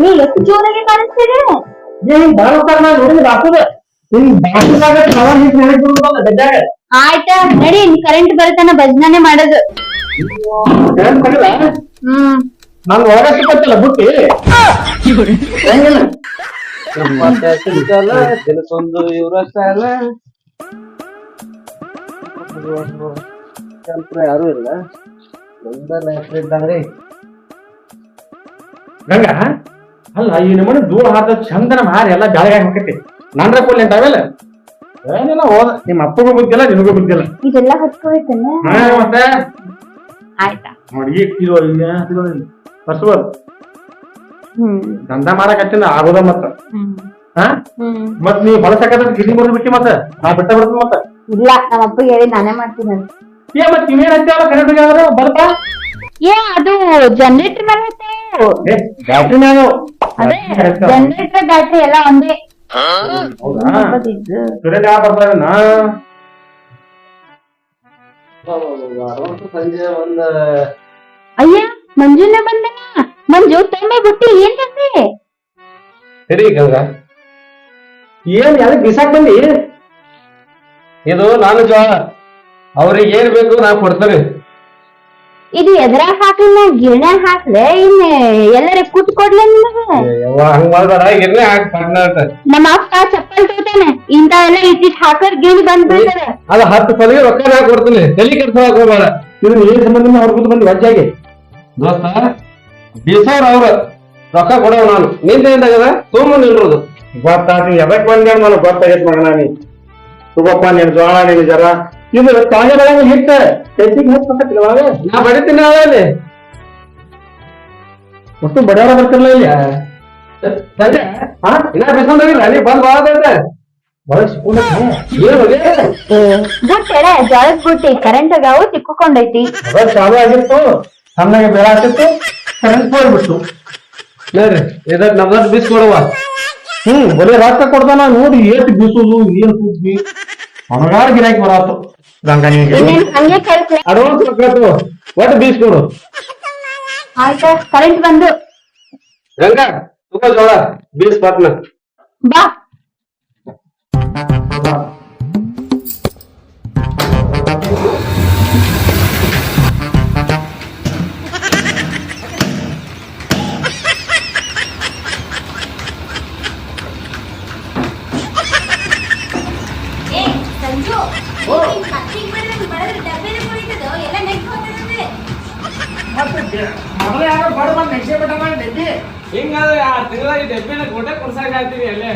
ನೀ ಎಷ್ಟು ಜೋರಾಗಿ ಕಾಣಿಸ್ತೀರಿ. ಆಯ್ತ ನಡಿ, ಕರೆಂಟ್ ಬರುತ್ತಾನ ಭಜನಾನೆ ಮಾಡೋದು. ನಾನು ಹೊರ ಸಿಕ್ಕಲ್ಲ ಬುಟ್ಟಿ ಕೆಲಸೊಂದು ಇವ್ರಷ್ಟ ಅಲ್ಲ, ಸ್ವಲ್ಪ ಯಾರು ಇಲ್ಲ. ಇದ್ದಂಗ್ರಿ ಗಂಗ ಅಲ್ಲ ಈ ನಮ್ಮನೆ ಧೂಳು ಹಾಕ ಚಂದನ ಮಾರಿ ಎಲ್ಲ ಬ್ಯಾಳಗಾಗಿ ಹೋಗತಿ ನಂದ್ರ ಕೊಡ್ಲಿ ಅಂತ ಅವೆಲ್ಲ ಏನಿಲ್ಲ ಹೋದ ನಿಮ್ಮ ಅಪ್ಪಗೂ ಬುದ್ಧಿಲ್ಲ ನಿನಗೂ ಬುದ್ಧಿಲ್ಲ. ಇದೆಲ್ಲ ಹಚ್ಕೋಬೇಕಲ್ಲ. ಮತ್ತೆ ಆಯ್ತಾ ನೋಡಿ ಈಗ ಫಸ್ಟ್ ದಂಧ ಮಾಡಕತ್ತಿನ ಆಗೋದ ಮತ್ತ ಮತ್ ನೀವ್ ಬಳಸಕತ್ತ ಗಿಡ್ಡಿ ಮುರಿದು ಬಿಟ್ಟಿ ಮತ್ತ ನಾ ಬಿಟ್ಟ ಬಿಡ್ತೀನಿ ಮತ್ತ. ಇಲ್ಲ ನಮ್ಮ ಅಪ್ಪಗೆ ಹೇಳಿ ನಾನೇ ಮಾಡ್ತೀನಿ. ಮತ್ ನೀವೇನ್ ಹಚ್ಚಾವ ಕರೆಂಟ್ ಬಲ್ಪ ಅದು ಜನರೇಟರ್ ಮೇಲೆ ಬ್ಯಾಟ್ರಿ ಮ್ಯಾಗ ಅದೇ ಜನರೇಟರ್ ಬ್ಯಾಟ್ರಿ ಎಲ್ಲ ಒಂದೇ. ಸಂಜೆ ಒಂದ ಅಯ್ಯ ಮಂಜುನ ಬಂದನ. ಮಂಜು ತೊಂಬೆ ಬಿಟ್ಟು ಏನ್ ತಂದೆ? ಸರಿ ಗಂಗಾ, ಏನ್ ಯಾವ್ದು ಬಿಸಾಕ್ ಬಂದಿ? ಇದು ನಾನು ಜೋಳ, ಅವ್ರಿಗೆ ಏನ್ ಬೇಕು ನಾ ಕೊಡ್ತೇನೆ. ಇದು ಎದ್ರಾಗ ಹಾಕ್ಲಿಲ್ಲ ಗಿರ್ಣ್ಯಾಗ ಹಾಕ್ಲೆ ಇನ್ ಎಲ್ಲರ ಕೂತ್ ಕೊಡ್ಲೆ ನಿನಗೆ? ಹಂಗ ಮಾಡ್ಬೇಡ, ಗಿರ್ನೆ ಹಾಕಿ ಪಟ್ನ. ನಮ್ಮ ಅಪ್ಪ ಚಪ್ಪಲ್ ತೋತಾನೆ, ಇಂತ ಎಲ್ಲ ಇಟ್ಟಿಟ್ ಹಾಕರ್ ಗಿಣಿ ಬಂದ್ ಬೀಳ್ತದೆ. ಅದು 10 ಸಲಿಗೆ ರೊಕ್ಕ ನಾ ಕೊಡ್ತೀನಿ, ತಲೆ ಕೆಡ್ಸೋಕ್ ಹೋಗ್ಬೇಡ. ಇದನ್ನ ಏನ್ ಸಂಬಂಧ ಅವ್ರ ಕೂತ್ ಬಂದಿ ವಜ್ಜಾಗಿ? ದೋಸ್ತ ಬೀಸೋರ್ ಅವ್ರ ರೊಕ್ಕ ಕೊಡವ, ನಾನು ನಿಂದ ತುಂಬ ನಿಲ್ರೋದು. ಗೊತ್ತಾತ ಎದಕ್ ಬಂದ ನನಗೆ ಗೊತ್ತಾಗೈತ್ ಮಗನ. ನೀ ಸುಬಪ್ಪ ನೀನ್ ಜೋಳ ನೀನು ಜರ ಇದು ತಾಳೆ ಬೆಳಗ್ಗೆ ಹಿಟ್ಟ ತೆತ್ತಿಗೆ ಹಚ್ಬೇಕತ್ತಿಲ್ಲ ನಾ ಬಡಿತೀನಿ ಅವಲ್ಲಿ ಒಟ್ಟು ಬಡಿಯಾರ ಬರ್ತಿರ್ಲ ಇಲ್ಲಿ ಸಂಜೆ ಇನ್ನ ಬಿಸ್ಕೊಂಡೋಗಿಲ್ಲ, ನೀ ಬಂದ್ ಬಾಳದೈತೆ ಬುಟ್ಟೆಳೆ ಜೋಳದ ಬುಟ್ಟಿ ಕರೆಂಟ್ ಅವು ಸಿಕ್ಕೊಂಡೈತಿ. ಚಾಲು ಆಗಿತ್ತು, ಸಣ್ಣಗೆ ಬೆಳ ಆಗ್ತಿತ್ತು, ಕರೆಂಟ್ ಹೋಗ್ಬಿಟ್ಟು ನೋಡ್ರಿ ಇದಕ್ ನಮ್ದ ಬೀಸ್ ಕೊಡುವ. ಬರೀ ರೊಕ್ಕ ಕೊಡ್ತಾನ ನೋಡಿ ಏಟ್ ಬೀಸುದು ಏನ್ ಕೂದ್ವಿ ಅವನಗಾರ ಗಿರಾಕಿ ಬರಾತು. ಗಂಗಾ ಹಂಗೆ ಕೆಲ್ಸ ಅಡ್ವಾನ್ಸ್ ರೊಕ್ಕ ಒಟ್ಟು ಬೀಸ್ ಕೊಡು. ಆಯ್ತಾ ಕರೆಂಟ್ ಬಂದು ಗಂಗಾ ತುಂಬ ಜೋಳ ಬೀಸ್ ಪಟ್ನ ಬಾ. ಹಿಂಗಾದ್ರೆ ಆ ತಿಂಗಳಾಗಿ ಡಬ್ಬಿನ ಕೊಟ್ಟೆ ಕೊಡ್ಸಾಕತ್ತೀವಿ ಅಲ್ಲೇ.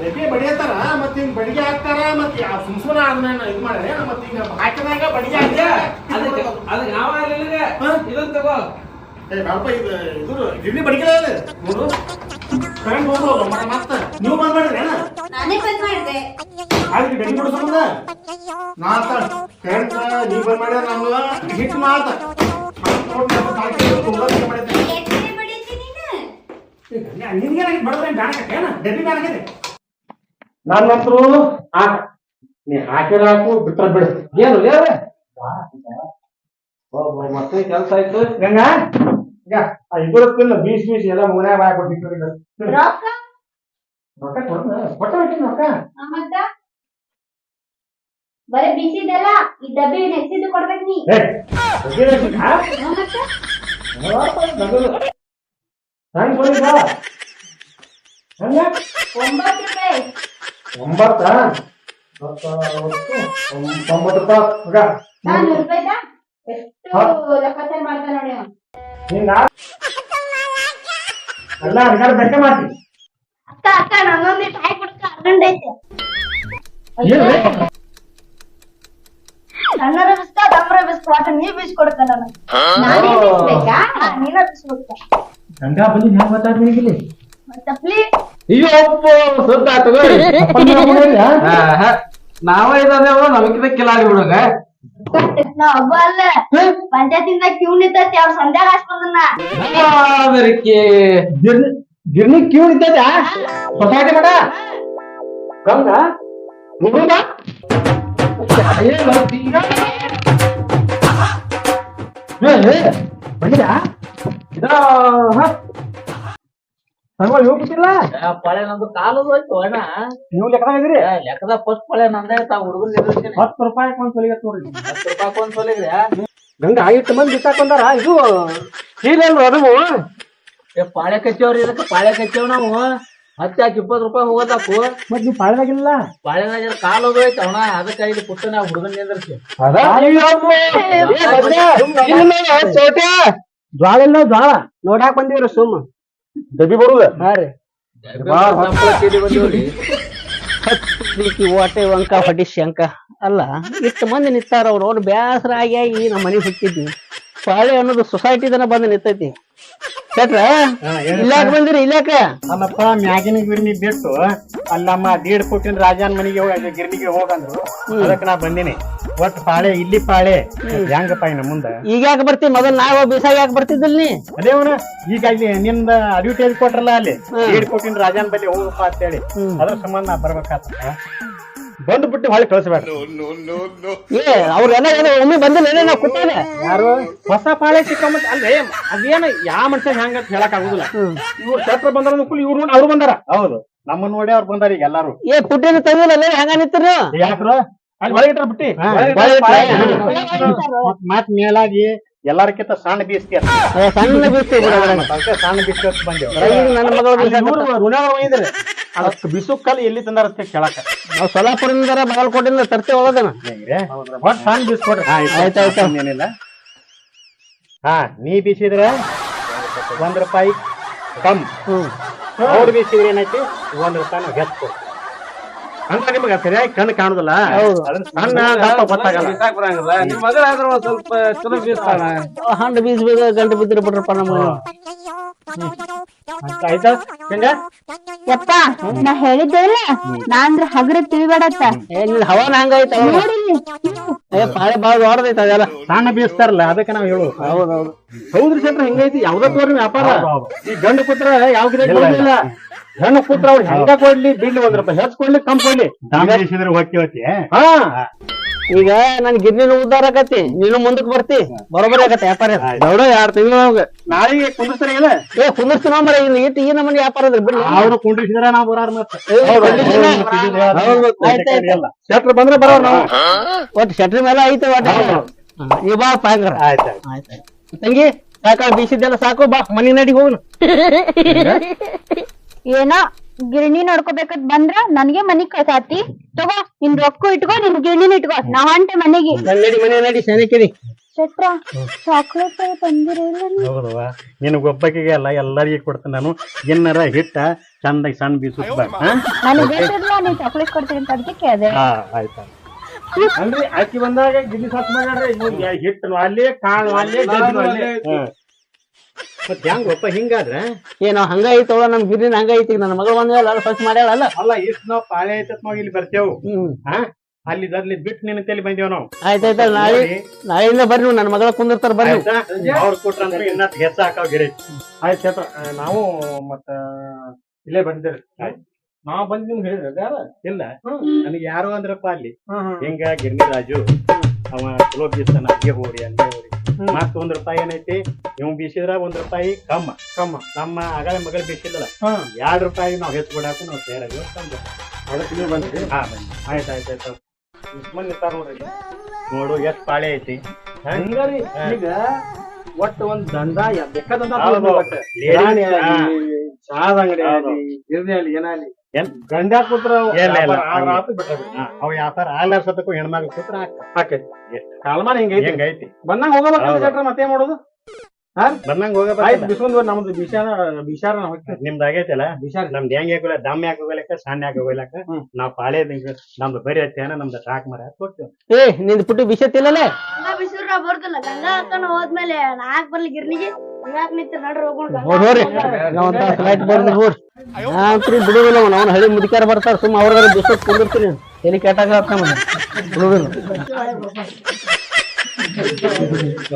ಡಬ್ಬಿ ಬಡಿಯತ್ತಾರ ಮತ್ ಹಿಂಗ್ ಬಡಿಗೆ ಹಾಕ್ತಾರ ಮತ್ ಸುಮ್ಸುನ ಅದನ್ನ ಇದ್ ಮಾಡ್ರಿ ಮತ್ ಈಗ ಹಾಕಿದಾಗ ಬಡಿಗೆ ಅದಕ್ಕೆ ನಾವ ಇದನ್ ತಗೋ. ಇದು ಗಿಡ್ನಿ ಬಡಿಗೆ ನೋಡು ಕರೆಂಟ್ ಹೋಗ್ಬೋದು ಮತ್ತೆ ನೀವು ಬಂದ್ ಮಾಡಿದ್ರಿ ನಾನೇ ಬಂದ್ ಮಾಡಿದೆ. ಅದಕ್ಕೆ ಡಬ್ಬಿ ಬಿಡಿಸೋದ ನಾತ ಕರೆಂಟ್ ನೀವ್ ಬಂದ್ ಮಾಡಿದ್ರೆ ನಮ್ಗ ಹಿಟ್ ಮಾತ ನಾನ್ ಮಾತ್ರ ನೀ ಹಾಕಿರ ಹಾಕು ಬಿಟ್ರ ಬಿಡು ಏನು ಮತ್ತೆ ಕೆಲ್ಸ ಆಯ್ತು. ಗಂಗಾ ಈಗ ಇಬ್ಬರತ್ತಿಲ್ಲ ಬೀಸ್ ಬೀಸ್ ಎಲ್ಲ ಮುನ್ಯಾಗ ಬಾಯ್ ಕೊಟ್ಟಿತ್ತು ರೊಕ್ಕ ರೊಕ್ಕ ಕೊಟ್ಟ ರೊಕ್ಕ ಬರೀ ಬಿಸಿದಲ್ಲ ಈ ಡಬ್ಬಿ ನೆಕ್ಸಿದ್ದು ಕೊಡ್ಬೇಕು ನೀ. ₹9 ₹90 ₹400 ಎಷ್ಟು ಲೆಕ್ಕಾಚಾರ ಮಾಡ್ತಾ ನೋಡಿ ಎಲ್ಲ ಅಡ್ಗಾರ ಬೆಟ್ಟ ಮಾಡ್ತಿ. ಅಕ್ಕ ಅಕ್ಕ ನನ್ನೊಂದು ಟೈ ಕೊಡ್ಕ ಅರ್ಗಂಡೈತೆ. ಸಣ್ಣರ ಬಿಸ್ಕ ದಮ್ಮರ ಬಿಸ್ಕ ಒಟ್ಟು ನೀ ಬೀಸ್ ಕೊಡ್ತಾನ ನಾನೇ ಬೀಸ್ಬೇಕಾ? ನೀನ ಬೀಸ್ಬೇಕ. ಗಂಗಾ ಬಲಿ ಹೆಂಗ್ ಗೊತ್ತಾಗ್ಲಿ ತಪ್ಲಿ ಅಯ್ಯಪ್ಪ ಸುತ್ತ ನಾವ ಇದೇವ ನಮಗಿದ ಕಿಲಾಡಿ ಬಿಡಗ ನಾ ಒಬ್ಬ ಅಲ್ಲ ಪಂಚಾಯತಿಂದ ಕ್ಯೂ ನಿಂತೈತಿ ಅವ್ರ ಸಂಧ್ಯಾಗ ಹಾಸ್ಕೊಂಡನ್ನ ಗಿರ್ನಿ ಕ್ಯೂ ನಿಂತೈತ ಸೊಸೈಟಿ ಮಾಡ ಗಂಗಾ ಬಂದಿರಾ ಸಂಗವಾಗಿ ಹೋಗ್ಬಿಟ್ಟಿಲ್ಲ ಪಳೆ ನಂದು ಕಾಲದು ಹೋಯ್ತು ಅಣ್ಣ ನೀವು ಲೆಕ್ಕದಾಗ ಇದ್ರಿ ಲೆಕ್ಕದ ಫಸ್ಟ್ ಪಳೆ ನಂದೇ ಹುಡುಗನ್ ಎದುರಿಸ್ತೀನಿ 10 ರೂಪಾಯಿ ಒಂದ್ ತೊಲಿಗತ್ ನೋಡ್ರಿ 10 ರೂಪಾಯಿ ಒಂದ್ ಸೊಲಿಗ್ರಿ ಗಂಗ 8 ಮಂದಿ ಬಿತ್ತಾಕ್ ಬಂದಾರ ಇದು ಹೀರೇನ್ರು ಅದು ಪಾಳೆ ಕಚ್ಚೇವ್ರಿ ಇದಕ್ಕೆ ಪಾಳೆ ಕಚ್ಚೇವ್ ನಾವು 10 20 ರೂಪಾಯಿ ಹೋಗೋದಾಕು ಮತ್ ನೀವು ಪಾಳ್ದಾಗಿಲ್ಲ ಪಾಳೆನಾಗ ಕಾಲದು ಹೋಯ್ತು ಅಣ್ಣ ಅದಕ್ಕೆ ಇದು ಪುಟ್ಟ ನಾವು ಹುಡುಗನ್ ಎದುರಿಸಿ ಜ್ವಾಳ ಇಲ್ಲ ಜ್ವಾಳ ನೋಡಾಕ್ ಬಂದಿವ್ರಿ ಸುಮ್ಮ ಡಬ್ಬಿ ಬರುದ ಹಾ ರೀ ಓಟೆ ವಂಕ ಹೊಡಿ ಶಂಕ ಅಲ್ಲ ಇಷ್ಟು ಮಂದಿ ನಿಂತಾರ ಅವ್ರು ಬ್ಯಾಸರ ಆಗಿ ನಮ್ಮ ಮನೆ ಹುಟ್ಟಿದ್ವಿ ಪಾಳೆ ಅನ್ನೋದು ಸೊಸೈಟಿದನ ಬಂದು ನಿಂತೈತಿ ಶೆಟ್ರ ಇಲ್ಲಾಕ ಬಂದಿರಿ ಇಲ್ಲಾಕ ಅಲ್ಲಪ್ಪ ಮ್ಯಾಗಿನ ಗಿರ್ನಿ ಬಿಟ್ಟು ಅಲ್ಲಮ್ಮ 1.5 ಕೋಟಿನ ರಾಜಾನ್ ಮನೆಗೆ ಹೋಗಿ ಗಿರ್ನಿಗೆ ಹೋಗಂದ್ರು ಅದಕ್ಕೆ ನಾ ಬಂದಿನಿ ಒಟ್ಟು ಪಾಳೆ ಇಲ್ಲಿ ಪಾಳೆ ಹೆಂಗಪ್ಪ ಇನ್ನ ಮುಂದ ಈಗ ಯಾಕೆ ಬರ್ತಿ ಮೊದಲ್ ನಾವು ಬೀಸಾಗ ಯಾಕೆ ಬರ್ತಿದ್ದಿಲ್ ನೀ ಅದೇವನ ಈಗ ಅಲ್ಲಿ ನಿಂದ ಅಡ್ವರ್ಟೈಸ್ ಕೊಟ್ರಲ್ಲ ಅಲ್ಲಿ 1.5 ಕೋಟಿನ ರಾಜಾನ್ ಬಲ್ಲಿ ಹೋಗಪ್ಪ ಅಂತೇಳಿ ಅದ್ರ ಸಂಬಂಧ ನಾ ಬರ್ಬೇಕಾತ ಬಂದ್ ಬಿಟ್ಟು ಹೊಳಿ ಕಳಿಸ್ಬೇಡ ಏ ಅವ್ರೆಲ್ಲ ಏನೋ ಒಮ್ಮೆ ಬಂದಿಲ್ಲ ನಾವು ಕೂತಾನೆ ಯಾರು ಹೊಸ ಪಾಳೆ ಸಿಕ್ಕಂಬತ್ ಅಲ್ವೇ ಅದೇನ ಯಾವ ಮನುಷ್ಯ ಹೆಂಗ ಹೇಳಕ್ ಆಗುದಿಲ್ಲ ಇವ್ರು ಶೆಟ್ರ್ ಬಂದಾರ ಇವ್ರು ನೋಡಿ ಅವ್ರು ಬಂದಾರ ಹೌದು ನಮ್ಮನ್ನ ನೋಡಿ ಅವ್ರು ಬಂದಾರ ಈಗ ಎಲ್ಲಾರು ಏ ಪುಟ್ಟಿನ ತಂದಿಲ್ಲ ಹೆಂಗ ನಿಂತಿರಿ ಯಾಕ್ರ ಅಲ್ಲಿ ಒಳಗಿಟ್ರ ಬಿಟ್ಟಿ ಮತ್ ಮೇಲಾಗಿ ಎಲ್ಲಾರಕ್ಕಿಂತ ಸಣ್ಣ ಬೀಸ್ತಿ ಸಣ್ಣ ಬೀಸ್ತೀವಿ ಸಣ್ಣ ಬೀಸ್ತಿ ಬಂದೇವ್ ನನ್ನ ಮಗಳು ಋಣ ಅದಕ್ಕೆ ಬಿಸುಕಲ್ಲಿ ಎಲ್ಲಿ ತಂದಾರ ಅಂತ ಕೇಳಕ ನಾವು ಸೊಲಾಪುರದಿಂದ ಬಾಗಲಕೋಟೆಯಿಂದ ತರ್ತೇವೆ ಹೋಗೋದನ ಒಟ್ ಸಣ್ಣ ಬೀಸ್ಕೊಡ್ರಿ ಆಯ್ತಾಯ್ತು ಏನಿಲ್ಲ ಹಾ ನೀ ಬೀಸಿದ್ರೆ 1 ರೂಪಾಯಿ ಕಮ್ ಅವ್ರು ಬೀಸಿದ್ರೆ ಏನೈತಿ 1 ರೂಪಾಯಿ ನಾವು ಹೆಚ್ಚು ಅಂದ್ರೆ ನಿಮ್ಗೆ ಸರಿಯಾಗಿ ಕಣ್ಣು ಕಾಣುದಿಲ್ಲ ಅದನ್ನ ಸಣ್ಣ ದಪ್ಪ ಗೊತ್ತಾಗಲ್ಲ ಬರಂಗಿಲ್ಲ ನಿಮ್ ಮಗಳ ಆದ್ರ ಒಂದ್ ಸ್ವಲ್ಪ ಚಲೋ ಬೀಸ್ತಾನ ಹಂಡ ಬೀಸ್ಬೇಕು ಗಂಟೆ ಬಿದ್ದಿರ ಬಿಡ್ರಪ್ಪ ನಮ್ಗೆ ಆಯ್ತಾ ಹೆಂಗ ಯಪ್ಪ ನಾ ಹೇಳಿದ್ದೆ ಇಲ್ಲ ನಾ ಅಂದ್ರ ಹಗರ ತಿಳಿಬೇಡತ್ತ ಏನಿಲ್ಲ ಹವಾನ ಹಂಗೈತ ಏ ಪಾಳೆ ಬಾಳ ದೊಡ್ಡದೈತ ಅದೆಲ್ಲ ಸಣ್ಣ ಬೀಸ್ತಾರಲ್ಲ ಅದಕ್ಕೆ ನಾವು ಹೇಳು ಹೌದೌದು ಹೌದ್ರಿ ಸೆಟ್ರ ಹೆಂಗೈತಿ ಯಾವ್ದ ತೋರಿ ವ್ಯಾಪಾರ ಈ ಗಂಡು ಪುತ್ರ ಯಾವ ಕೊಡ್ಲಿಲ್ಲ ಹೆಣ್ಣು ಪುತ್ರ ಅವ್ರು ಹೆಂಗ ಕೊಡ್ಲಿ ಬಿಡ್ಲಿ 1 ರೂಪಾಯಿ ಹೆಚ್ಚು ಕೊಡ್ಲಿ ಕಮ್ ಕೊಡ್ಲಿ ಹಾ ಈಗ ನನ್ ಗಿರ್ನಿನ ಉದ್ದಾರ ಆಗತಿ ನೀನು ಮುಂದಕ್ ಬರ್ತಿ ಬರೋಬರಿ ಆಗತ್ತೆ ವ್ಯಾಪಾರ ದೊಡ್ಡ 2 ತಿಂಗಳು ನಾಳೆಗೆ ಕುಂದಿಸ್ತಾರ ಇಲ್ಲ ಏ ಕುಂದರ್ಸ್ತೀನ ಮರ ಇನ್ನು ಇಟ್ಟು ಈ ನಮ್ಮನೆ ವ್ಯಾಪಾರ ಅದ್ರ ಬಿಡ್ಲಿ ಅವ್ರು ಕುಂಡ್ರಿಸಿದ್ರ ನಾವು ಬರಾರ ಮತ್ತೆ ಶೆಟ್ರ್ ಬಂದ್ರೆ ಬರೋರ್ ನಾವು ಒಟ್ಟು ಶೆಟ್ರಿ ಮೇಲೆ ಐತೆ ಒಟ್ಟು ನೀವು ಬಾ ಪಾಂಗ್ರ ಆಯ್ತು ಆಯ್ತಾಯ್ತು ತಂಗಿ ಸಾಕ ಬೀಸಿದ್ದೆಲ್ಲ ಸಾಕು ಬಾ ಮನಿ ನಡಿ ಹೋಗುನು ಏನೋ ಗಿರಣಿ ನೋಡ್ಕೋಬೇಕಂತ ಬಂದ್ರ ನನ್ಗೆ ಮನಿಗ್ ಕಳ್ಸಾತಿ ತಗೋ ನಿನ್ ರೊಕ್ಕ ಇಟ್ಕೋ ನಿನ್ ಗಿರಣಿನ ಇಟ್ಕೋ ನಾ ಹೊಂಟೆ ಮನೆಗೆ ನಡಿ ಮನೆ ನಡಿ ಸೆನೆಕಿರಿ ಶೆಟ್ರ ಚಾಕ್ಲೇಟ್ ತಂದಿರಲ್ಲ ಹೌದವ್ವ ನಿನಗ್ ಒಬ್ಬಕಿಗೆ ಅಲ್ಲ ಎಲ್ಲರಿಗೂ ಕೊಡ್ತೇನೆ ನಾನು ಏನಾರ ಹಿಟ್ಟ ಚಂದಾಗಿ ಸಣ್ಣ ಬೀಸುತ್ತ ನನಗೆ ಗೊತ್ತಿರ್ಲಿಲ್ಲ ನೀವ್ ಚಾಕ್ಲೇಟ್ ಕೊಡ್ತೀನಿ ಅಂತ ಅದಕ್ಕೆ ಕೇಳ್ದೆ ಆಯ್ತಾ ಅಲ್ರಿ ಆಕಿ ಬಂದಾಗ ಗಿಡ್ಲಿ ಸಾಕು ಮಾಡ್ರಿ ಹಿಟ್ಟು ಅಲ್ಲೇ ಕಾಳು ಅಲ್ಲೇ ಅಲ್ಲೇ ಮತ್ ಹೆಂಗ್ ಒಪ್ಪ ಹಿಂಗಾದ್ರೆ ಏನೋ ಹಂಗ ಐತವ ನಮ್ ಗಿರ್ನಿನ ಹಂಗ ಐತಿ ನನ್ನ ಮಗಳು ಬಂದ ಎಲ್ಲ ಸ್ವಚ್ಛ ಮಾಡ್ಯಾಳಲ್ಲ ಅಲ್ಲ ಇಷ್ಟು ನಾವು ಪಾಳೆ ಐತತ್ ನಾವು ಇಲ್ಲಿ ಬರ್ತೇವು ಅಲ್ಲಿ ಬಿಟ್ಟು ನಿನ್ನ ತಲೆ ಬಂದೇವ್ ನಾವು ಆಯ್ತಾಯ್ತ ನಾಳೆಯಿಂದ ಬರ್ರಿ ನನ್ನ ಮಗಳ ಕುಂದಿರ್ತಾರ ಬರ್ರಿ ಅವ್ರು ಕೊಟ್ರಂದ್ರೆ ಇನ್ನ ಹೆಚ್ಚ ಹಾಕಾವ್ ಗಿಡ ಆಯ್ತು ನಾವು ಮತ್ತ ಇಲ್ಲೇ ಬಂದಿರಿ ನಾವ್ ಬಂದ್ ನಿಮ್ಗೆ ಹೇಳಿದ್ರ ಯಾರ ಇಲ್ಲ ನನಗೆ ಯಾರು ಅಂದ್ರಪ್ಪ ಅಲ್ಲಿ ಹಿಂಗ ಗಿರ್ನಿ ರಾಜು ಅವ ಚಲೋ ಬೀಸ್ತಾನ ಅಲ್ಲಿಗೆ ಹೋರಿ ಅಲ್ಲಿಗೆ ಹೋರಿ ಮತ್ತ 1 ರೂಪಾಯಿ ಏನೈತಿ ಇವ್ ಬೀಸಿದ್ರ 1 ರೂಪಾಯಿ ಕಮ್ಮ ನಮ್ಮ ಅಗಳ ಮಗಳ ಬೀಸಿಲ್ಲಲ್ಲ 2 ರೂಪಾಯಿ ನಾವ್ ಹೆಚ್ಚು ಕೊಡಾಕು ನಾವು ತಯಾರಾಗಿ ಅದಕ್ಕೆ ನೀವು ಬಂದ್ರಿ ಹಾ ಬನ್ನಿ ಆಯ್ತಾಯ್ತಾಯ್ತು ಮಂದಿ ನಿಂತಾರ ನೋಡ್ರಿ ನೋಡು ಎಷ್ಟ್ ಪಾಳೆ ಐತಿ ಹಂಗಾರಿ ಈಗ ಒಟ್ಟು ಒಂದ್ ದಂಡ ಬೇಕಾದಂತ ಚಾದ ಅಂಗಡಿ ಆಗಲಿ ಗಿರ್ನಿ ಅಲ್ಲಿ ಏನಾಗಲಿ ಗಂಡ ಕೂತ್ರ ಅವ್ ಯಾವ್ದಾರ ಆಗ್ಲಾರ ಸತಕ್ಕೂ ಹೆಣ್ಮಗ್ ಕೂತ್ರ ಹಾಕೈತಿ ಕಾಲಮಾನ ಹಿಂಗೈತಿ ಬಂದಂಗ ಹೋಗಬೇಕು ಮತ್ತೆ ಮಾಡೋದು ಬಂದಂಗ ಹೋಗಬೇಕು ಬಿಸ್ಕೊಂಡ್ ನಮ್ದು ಬಿಸಾರ ನಿಮ್ದು ಆಗೈತಲ್ಲ ಬಿಸಾರ ನಮ್ದು ಹೆಂಗ್ ಹಾಕೋಲ್ಲ ದಮ್ ಯಾಕೆ ಹೋಗ್ಲಕ್ಕ ಸಣ್ಣ ಯಾಕೆ ಹೋಗ್ಲಕ್ಕ ನಾವ್ ಪಾಳೆ ನಮ್ದು ಬರಿ ಐತೇನ ನಮ್ದು ಟ್ರಾಕ್ ಮರ ಹೋಗ್ತೇವೆ ಏ ನಿಂದು ಪುಟ್ಟಿ ಬಿಸತ್ತಿಲ್ಲಲೇ ಬಿಸಿರ ಬರ್ದಲ್ಲ ಗಂಗಾ ಅಕ್ಕನ ಹೋದ್ಮೇಲೆ ನಾಕ್ ಬರ್ಲಿ ಗಿರ್ನಿಗೆ ಯಾಕೆ ನಿಂತ ನಡ್ರಿ ಹೋಗೋಣ ಹೋಗ್ರಿ ನಾವ್ ಫ್ಲೈಟ್ ಬರ್ದು ಹೋಗ್ರಿ ನಾಂತ್ರಿ ಬಿಡುದಿಲ್ಲ ಅವ್ನ ಹಳಿ ಮುದುಕ್ಯಾರ ಬರ್ತಾರ ಸುಮ್ಮ ಅವ್ರಿಗಾರ ಬಿಸ್ಕೊಟ್ ಕುಂದಿರ್ತೀನಿ ಎಲ್ಲಿ ಕೆಟ್ಟಾಗ